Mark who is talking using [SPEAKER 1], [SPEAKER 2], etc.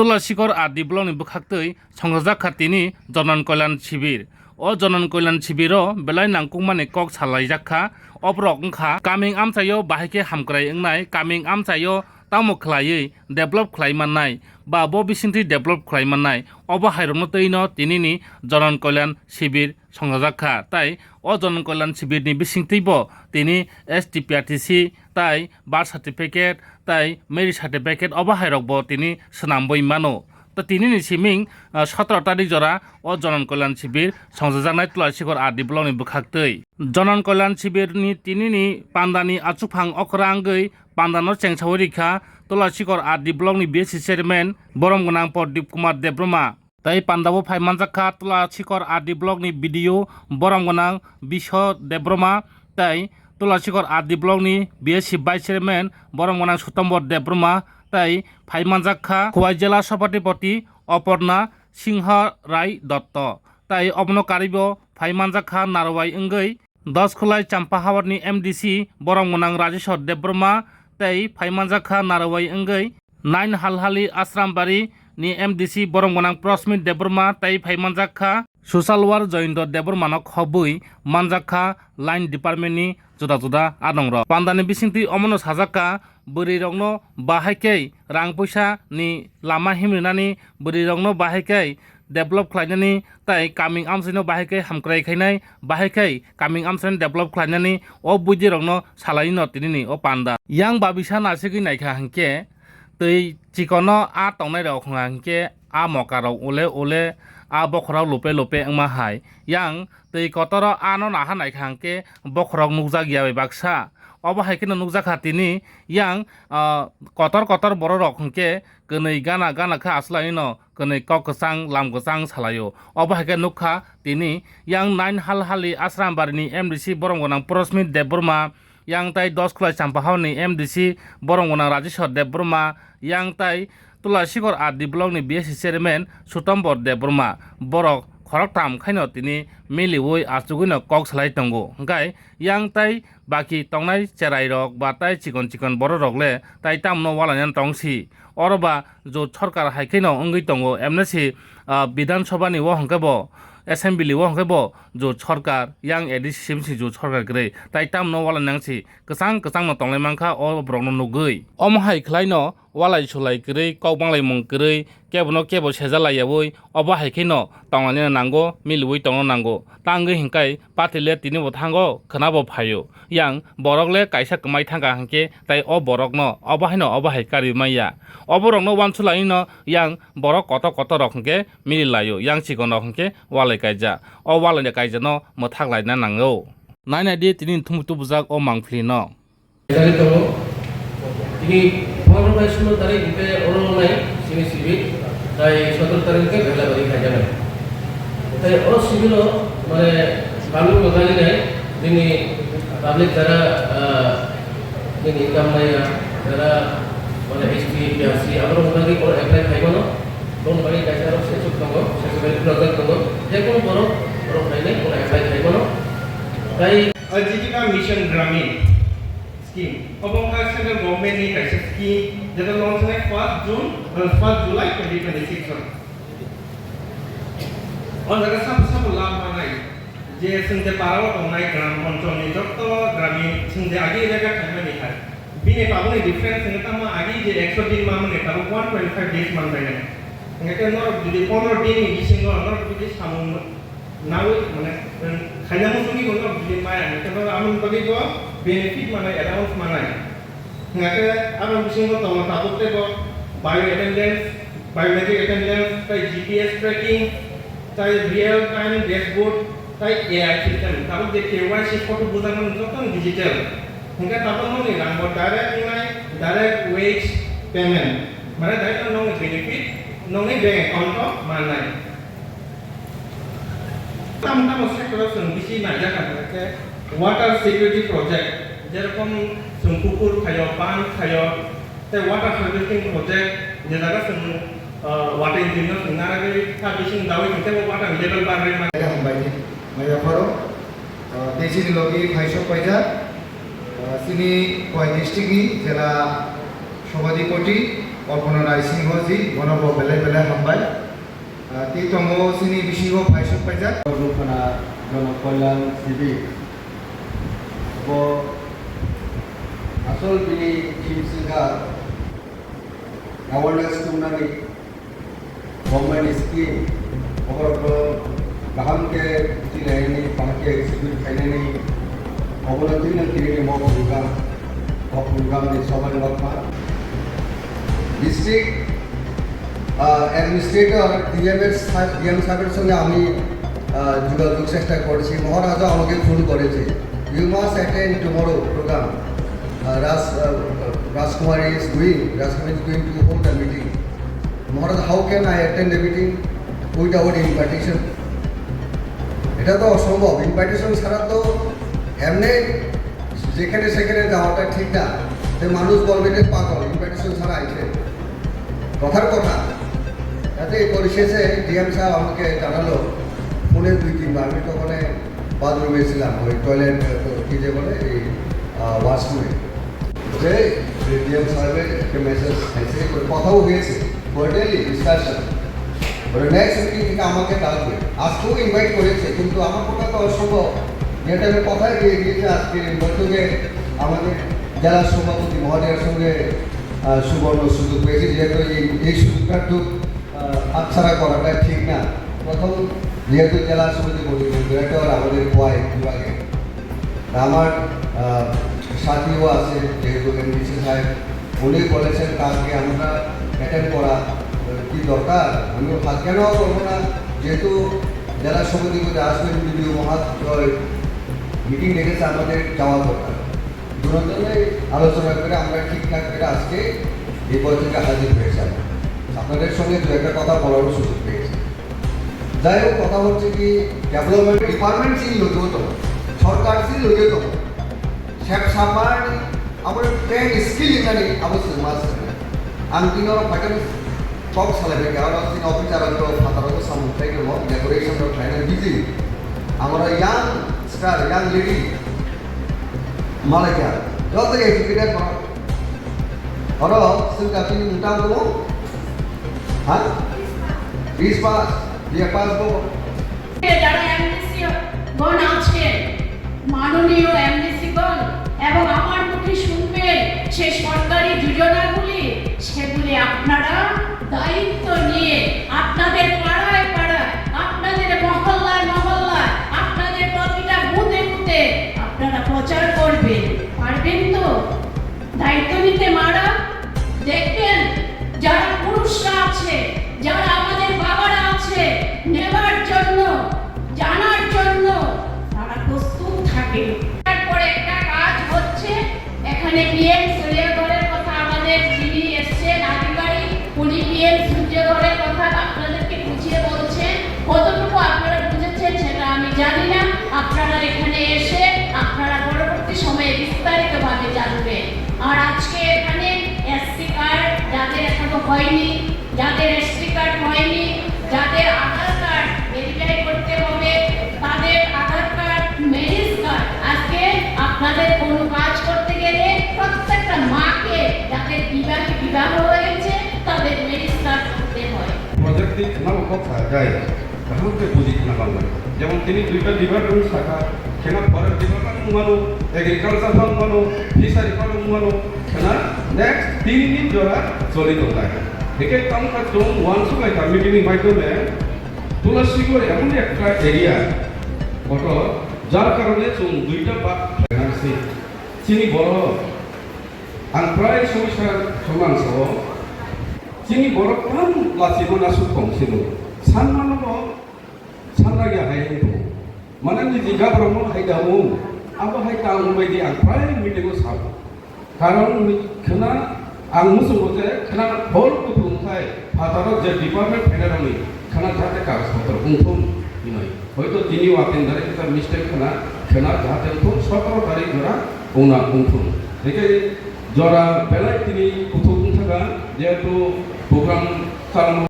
[SPEAKER 1] तुलासीगर आदि ब्लकनि बुखाक्तै संजाखा तिनि जनन कल्याण शिबिर ओ जनन कल्याण शिबिरो बेलाय नांकुमानि कक सालायजाखा अब्रक ओंखा कामिं आमचायो बाहायके हामक्राय ओंनाय कामिं आमचायो तामो खलायै डेभलप खलायमाननाय बा बो बिसिंथि डेभलप खलायमाननाय अबा हायरनो तैनो तिनिनि जनन कल्याण शिबिर संजाखा ताई ओ जनन कल्याण शिबिरनि बिसिंथिबो तिनि STPRTC ताई बार्थ सार्टिफिकेट ताई मेरिट सार्टिफिकेट अबा हायरकबो तिनि सनामबोई मानो तो तिनि सिमिं 17 तारिख जरा ओ जनन कल्याण शिबिर संजानाय तुलासीगर आदि ब्लकनि बुखाक्तै जनन कल्याण शिबिरनि तिनिनि पान्दानि आचुफां अखरांगै पान्दानो चेंसावरिखा तुलासीगर आदि ब्लकनि BSc चेयरमैन बरमगोनां प्रदीप कुमार देब्रमा ताई पान्दाबो फाइमानजाखा तुलासीगर आदि ब्लकनि BDO बरमगोनां बिश्व देब्रमा ताई तुलासीगर आदि ब्लकनि BSc वाइस चेयरमैन बरमगोनां सुतम्बर देब्रमा ताई फाइमानजाखा खवाई जिला सभापति अपर्णा सिंह राय दत्त ताई अबनकारिबो फाइमानजाखा नारवाई ओंगै 10 खुलाई चाम्पाहावरनि MDC बरमगोनां राजेश्वर देब्रमा ताई फाइमानजाखा नारवाई ओंगै 9 हालहाली आश्रामबारी नि MDC बरमगोनां प्रस्मित देब्रमा ताई फाइमानजाखा सुसालवार जयेन्द्र देब्रमानो खबुई मानजाखा लाइन डिपार्टमेन्टनि जुदा जुदा आदंर पान्दानि बिसिंथि अमनो साजाका बोरैरंनो बाहायकै रां पैसा नि लामा हिमरिनानि बोरैरंनो बाहायकै डेभलप खालायनानै ताई कामिं आमसिनो बाहायकै हामक्रायखायनाय बाहायकै कामिं आमसिनो डेभलप खालायनानै अ बुजिरंनो सालायनो तिनिनि अ पान्दा यां बाबिसा नासिगै नायखा हांके तै चिकनो आ तंनाय रौ हांके आ मकाराव ओले ओले आ बखराव लोपे लोपे ओंमा हाय यां तै कतर आनो नाहा नायखा हांके बखराव नुकजा गिया बाक्सा अबा हायकेनो नुकजाखा तिनि यां कतर कतर बर रक हांके कनै गाना गानाखा आस्लायनो कनै कक गसां लाम गसां सालायो अबा हायके नुखा तिनि यां 9 हालहाली आश्रामबारिनि MDC बरमगोनां प्रस्मित Debbarma yang tai 10 खुलाई चाम्पाहावरनि MDC बरमगोनां Rajeshwar Debbarma yang tai तुलासीगर आदि ब्लकनि BSc चेयरमैन सुतम्बर देब्रमा बरक खरक ताम खायनो तिनि मिलिवै आचुगैनो कक सालाय तंगो ओंखाय yang tai बाकी तंनाय चेराय रक बा tai चिकन चिकन बर रकले tai तामनो वालायनान तंगसि अरबा जो सरकार हायखैनो ओंगै तंगो एमनेसि विधानसभानि वो हंकेबो एसेम्बली वो हंकेबो जो सरकार yang एडिस सिमसि जो सरकार ग्रै tai तामनो वालायनांसि गोसां गोसां न तंलाय मांखा अ ब्रकनो नुगै अमहाय खलायनो वालाय सुलाय ग्रै कौबांलाय मं ग्रै केबनो केबो सेजालायावै अबा हायखैनो तंलायनो नांगो मिलुवै तंनो नांगो तांगै हिंकाय पातिले तिनिबो थांगो खोनाबो फायो yang borokle kaisa kmai thanga hangke tai o borokno obahino obahai kari maya oborokno wansulai no yang borok koto koto rok hangke mililayo yang chikono hangke walai kaija o walai kaija no mothaklai na nango naina di tini thumutu bujak o mangfli no
[SPEAKER 2] dari to ini pangro bai suno dari dite oro nai sini sibi tai 17 tarik ke bela bari kaija na tai o sibilo mane kalu magali nai dini public jara ini income naya jara mana STPRTC abro magi or apply khaibano don bari kaisa ro sesuk tongo sesuk project tongo je kono boro khaine or apply khaibano tai ajivika mission gramin scheme obonga central government ni kaisa scheme jeta launch hai 1st June or 1st July 2026 और अगर सब लाभ मानाई जे संते पाराव तंनाय ग्राम पंचायतनि जत्त ग्रामीण संते आगे जायगा खायमानि हाय बिनि पाबनि difference नोंथांमा आगे जे 100 दिन मा माने ताबो 1.5 डेज मानबायने नोंथां नर जुदि 15 दिन नि बिसिङाव नर जुदि सामु नावै माने खायना मुसुनि गनो जुदि माया नोंथां आमन बगिबो बेनिफिट माने एलाउन्स मानाय नोंथां आमन बिसिङाव तंना ताबोतेबो बायो एटेंडेंस बायोमेट्रिक एटेंडेंस ताइ GPS ट्रैकिंग ताइ रियल टाइम डैशबोर्ड ताई AI system ताबो जे KYC फोटो बुजानो जतन डिजिटल हंगा ताबो ननि रांबो डायरेक्ट वेज पेमेंट माने डायरेक्ट ननि बेनिफिट ननि बैंक अकाउंट मानाय ताम सेक्टर जों बिसि नायजा खाके वाटर सिकिउरिटी प्रोजेक्ट जेरकम जों पुकुर खायो बान खायो ते वाटर हार्वेस्टिंग प्रोजेक्ट जे जागा जों वाटर इंजिनियर संनागै था बिसिं दावै खंते वाटर लेवल बारे माने हमबाय Mayaparo, Desi Logi, Haisho Paja, Sini, Koi District, Jela Shobadi Koti,
[SPEAKER 3] कल्पना नायसिंहजी गणब बेले बेले हामबाय ती तंगो सिनि बिसिगो फाइसक पाइजा
[SPEAKER 4] रूपना जनकल्याण शिविर वो asal bini tim singa awareness tunani government scheme और कहम के चिलेनी पाके एक्सिक्यूट करने नहीं और तीन तीन मौ प्रोग्राम ने सवाल रखा डिस्ट्रिक्ट एडमिनिस्ट्रेटर ডিএম সাহেবের সঙ্গে আমি যোগাযোগ চেষ্টা করেছি মহারাজা আমাকে ফোন করেছে you must attend tomorrow program Rajkumari is going to hold a meeting. Maharaj, how can I attend the meeting without invitation? এটা তো অসম্ভব ইনভাইটেশন ছাড়া তো এমনি যেখানে সেখানে যাওয়াটা ঠিক না যে মানুষ বলবে যে পাগল ইনভাইটেশন ছাড়া আইছে কথার কথা তাতে পরিশেষে ডিএম সাহেব আমাকে জানালো ফোনে 2-3 বার আমি তখন বাথরুমে ছিলাম ওই টয়লেট কি যে বলে এই ওয়াশরুমে যে ডিএম সাহেবের একটা মেসেজ আছে কথাও হয়েছে কোয়ার্টারলি ডিসকাশন ওরা নেক্সট মিটিং থেকে আমাকে ডাকবে আজকেও ইনভাইট করেছে কিন্তু আমার কথা তো অসম্ভব যেটা আমি কথাই দিয়ে দিয়েছি আজকে বৈঠকে আমাদের জেলা সভাপতি মহোদয়ের সঙ্গে সুবর্ণ সুযোগ পেয়েছি যেহেতু এই সুযোগটা একটু হাতছাড়া করাটা ঠিক না প্রথম যেহেতু জেলা সমিতি বলি ডিরেক্টর আমাদের কোয়াই বিভাগে আমার সাথীও আছে যেহেতু এমডিসি সাহেব উনি বলেছেন কালকে আমরা অ্যাটেন্ড করা কি দরকার আমি কেন করবো না যেহেতু জেলা সমিতি মধ্যে আসবেন বিডিও মহাশয় মিটিং ডেকেছে আমাদের যাওয়া দরকার দুজনে আলোচনা করে আমরা ঠিকঠাক করে আজকে এই বৈঠকে হাজির হয়েছি আপনাদের সঙ্গে দু একটা কথা বলারও সুযোগ পেয়েছি যাই হোক কথা হচ্ছে কি ডেভেলপমেন্ট ডিপার্টমেন্ট ছিল লঘুতম সরকার ছিল লঘুতম শেখ সাপার আমার ট্রেন স্কিল এখানে অবশ্যই মাস ang tino pakai box salah kalau tino bicara itu kata itu sampai ke mau decoration atau training busy amara young star young lady Malaysia jodoh ya educated orang sudah pilih utang tu hah bis pas dia pas tu
[SPEAKER 5] যারা MDC গণ আছেন মাননীয় MDC গণ এবং আমার মুখে শুনবেন সে সরকারি যোজনাগুলি সেগুলি আপনারা দায়িত্ব নিয়ে আপনাদের পাড়ায় পাড়ায় আপনাদের মহল্লায় মহল্লায় আপনাদের প্রতিটা বুথে বুথে আপনারা প্রচার করবেন পারবেন তো দায়িত্ব নিতে মারা দেখবেন যারা পুরুষরা আছে যারা আমাদের বাবারা আছে নেবার জন্য জানার জন্য তারা প্রস্তুত থাকে তারপরে একটা কাজ হচ্ছে এখানে পিএম সূর্যঘরের কথা আমাদের যিনি এসছেন আধিকারিক উনি পিএম সূর্যঘরের কথা আপনাদেরকে বুঝিয়ে বলছেন কতটুকু আপনারা বুঝেছেন সেটা আমি জানি না আপনারা এখানে এসে আপনারা পরবর্তী সময়ে বিস্তারিতভাবে জানবেন আর আজকে এখানে এসসি কার্ড যাদের এখনো হয়নি যাদের এসসি কার্ড হয়নি যাদের আধার কার্ড ভেরিফাই করতে হবে তাদের আধার কার্ড মেরিজ কার্ড আজকে আপনাদের কোনো কাজ করতে গেলে প্রত্যেকটা মাকে যাদের বিবাহ হয়েছে তাদের মেরিজ কার্ড করতে হয়
[SPEAKER 6] প্রজেক্টটি নামক কথা যায় তাহলে বুঝি না বাংলা যেমন তিনি দুইটা ডিপার্টমেন্ট শাখা সেনা ফরেস্ট ডিপার্টমেন্ট মানু এগ্রিকালচার ফার্ম মানু ফিশারি ফার্ম মানু সেনা নেক্সট 3 দিন জোড়া চলিত থাকে একে কাম কাজ ওয়ান সময় তা মিটিং মাধ্যমে তুলসীগড় এমন একটা এরিয়া ফটো যার কারণে চুন দুইটা বাদ ফেনান্সি চিনি বড় আন প্রায় সমস্যার সমান সহ চিনি বড় কাম লাসি মানা সুখম ছিল সানমানব সানরাগিয়া হাইহিndo মানে নিজি গাব্রম হাইদামু আবো হাইতাং বাयदि আন প্রায় মিটিংও সাব কারণ খেনা आं मुसुखौ जे खेना हल कुटुंबथाय फादाराव जे डिपार्टमेंट फेडारनि खेना जाहाथे कागजपत्र उंथुम दिनै हयतो दिनै वाकिन दारे किता मिस्टेक खेना जाहाथे उंथुम 17 तारिख जरा उना उंथुम एके जरा बेलाय दिनै कुटुंब थागा जेहेतु प्रग्राम खालाम